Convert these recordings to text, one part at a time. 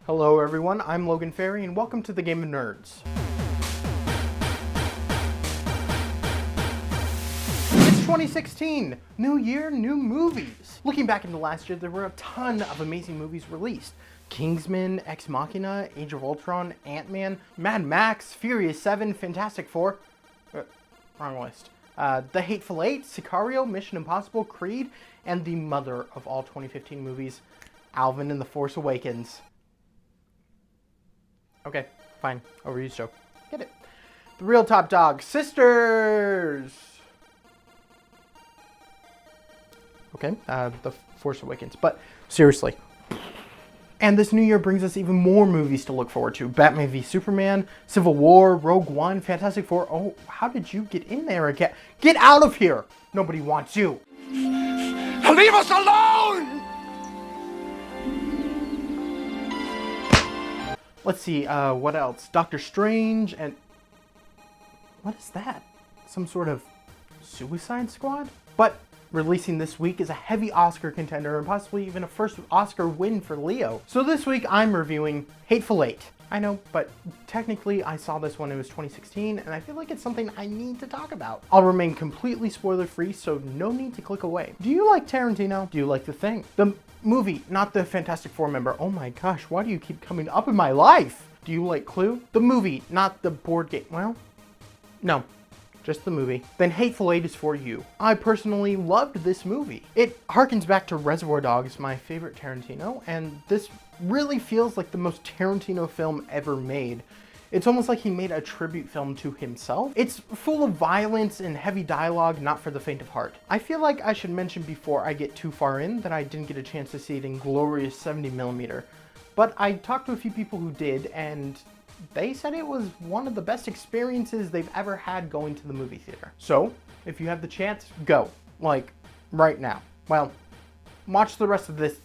Hello everyone, I'm Logan Ferry and welcome to the Game of Nerds. It's 2016, new year, new movies. Looking back into last year, there were a ton of amazing movies released. Kingsman, Ex Machina, Age of Ultron, Ant-Man, Mad Max, Furious 7, Fantastic Four, wrong list. The Hateful Eight, Sicario, Mission Impossible, Creed, and the mother of all 2015 movies, Alvin and the Force Awakens. Okay, fine. Overused joke. Get it. The Real Top Dog Sisters! Okay, The Force Awakens. But seriously. And this new year brings us even more movies to look forward to. Batman v Superman, Civil War, Rogue One, Fantastic Four. Oh, how did you get in there again? Get out of here! Nobody wants you. Leave us alone! Let's see, what else? Doctor Strange and... What is that? Some sort of Suicide Squad? But releasing this week is a heavy Oscar contender and possibly even a first Oscar win for Leo. So this week I'm reviewing Hateful Eight. I know, but technically I saw this when it was 2016 and I feel like it's something I need to talk about. I'll remain completely spoiler free, so no need to click away. Do you like Tarantino? Do you like The Thing? The movie, not the Fantastic Four member. Oh my gosh, why do you keep coming up in my life? Do you like Clue? The movie, not the board game. Well, no. Just the movie. Then Hateful Eight is for you. I personally loved this movie. It harkens back to Reservoir Dogs, my favorite Tarantino, and this really feels like the most Tarantino film ever made. It's almost like he made a tribute film to himself. It's full of violence and heavy dialogue, not for the faint of heart. I feel like I should mention before I get too far in that I didn't get a chance to see it in glorious 70mm, but I talked to a few people who did, and they said it was one of the best experiences they've ever had going to the movie theater. So, if you have the chance, go. Like, right now. Well, watch the rest of this,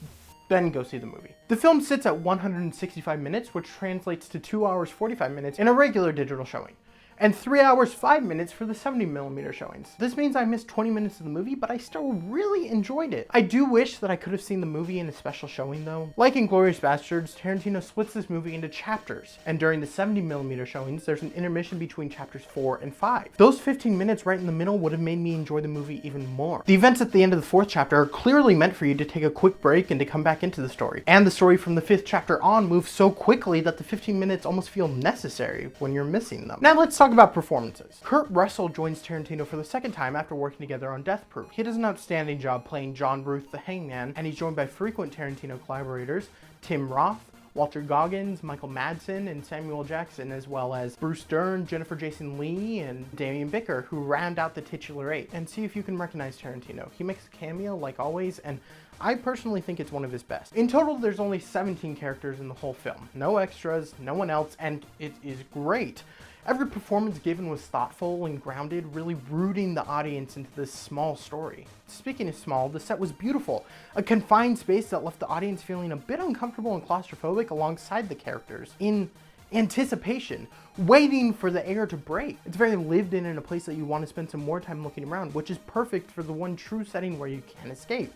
then go see the movie. The film sits at 165 minutes, which translates to 2 hours 45 minutes in a regular digital showing, and 3 hours 5 minutes for the 70mm showings. This means I missed 20 minutes of the movie, but I still really enjoyed it. I do wish that I could have seen the movie in a special showing though. Like in Inglourious Basterds, Tarantino splits this movie into chapters, and during the 70mm showings, there's an intermission between chapters 4 and 5. Those 15 minutes right in the middle would have made me enjoy the movie even more. The events at the end of the 4th chapter are clearly meant for you to take a quick break and to come back into the story. And the story from the 5th chapter on moves so quickly that the 15 minutes almost feel necessary when you're missing them. Now let's talk about performances. Kurt Russell joins Tarantino for the 2nd time after working together on Death Proof. He does an outstanding job playing John Ruth the Hangman, and he's joined by frequent Tarantino collaborators Tim Roth, Walter Goggins, Michael Madsen, and Samuel Jackson, as well as Bruce Dern, Jennifer Jason Leigh, and Damian Bicker, who round out the titular 8. And see if you can recognize Tarantino. He makes a cameo like always, and I personally think it's one of his best. In total, there's only 17 characters in the whole film. No extras, no one else, and it is great. Every performance given was thoughtful and grounded, really rooting the audience into this small story. Speaking of small, the set was beautiful. A confined space that left the audience feeling a bit uncomfortable and claustrophobic alongside the characters, in anticipation, waiting for the air to break. It's very lived in a place that you want to spend some more time looking around, which is perfect for the one true setting where you can't escape.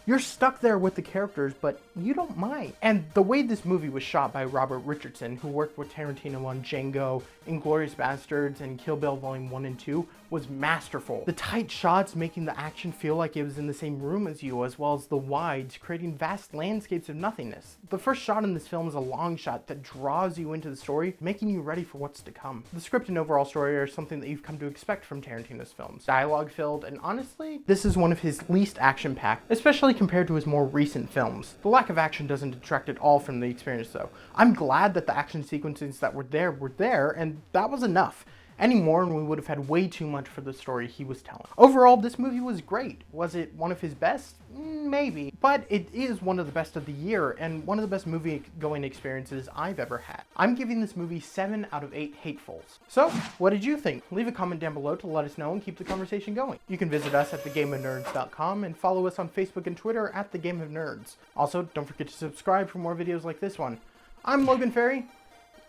You're stuck there with the characters, but you don't mind. And the way this movie was shot by Robert Richardson, who worked with Tarantino on Django, Inglourious Basterds, and Kill Bill Volume 1 and 2, was masterful. The tight shots making the action feel like it was in the same room as you, as well as the wides, creating vast landscapes of nothingness. The first shot in this film is a long shot that draws you into the story, making you ready for what's to come. The script and overall story are something that you've come to expect from Tarantino's films. Dialogue-filled, and honestly, this is one of his least action-packed, especially compared to his more recent films. The lack of action doesn't detract at all from the experience though. I'm glad that the action sequences that were there, and that was enough. Any more and we would have had way too much for the story he was telling. Overall, this movie was great. Was it one of his best? Maybe. But it is one of the best of the year, and one of the best movie-going experiences I've ever had. I'm giving this movie 7 out of 8 hatefuls. So, what did you think? Leave a comment down below to let us know and keep the conversation going. You can visit us at thegameofnerds.com and follow us on Facebook and Twitter at thegameofnerds. Also, don't forget to subscribe for more videos like this one. I'm Logan Ferry.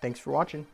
Thanks for watching.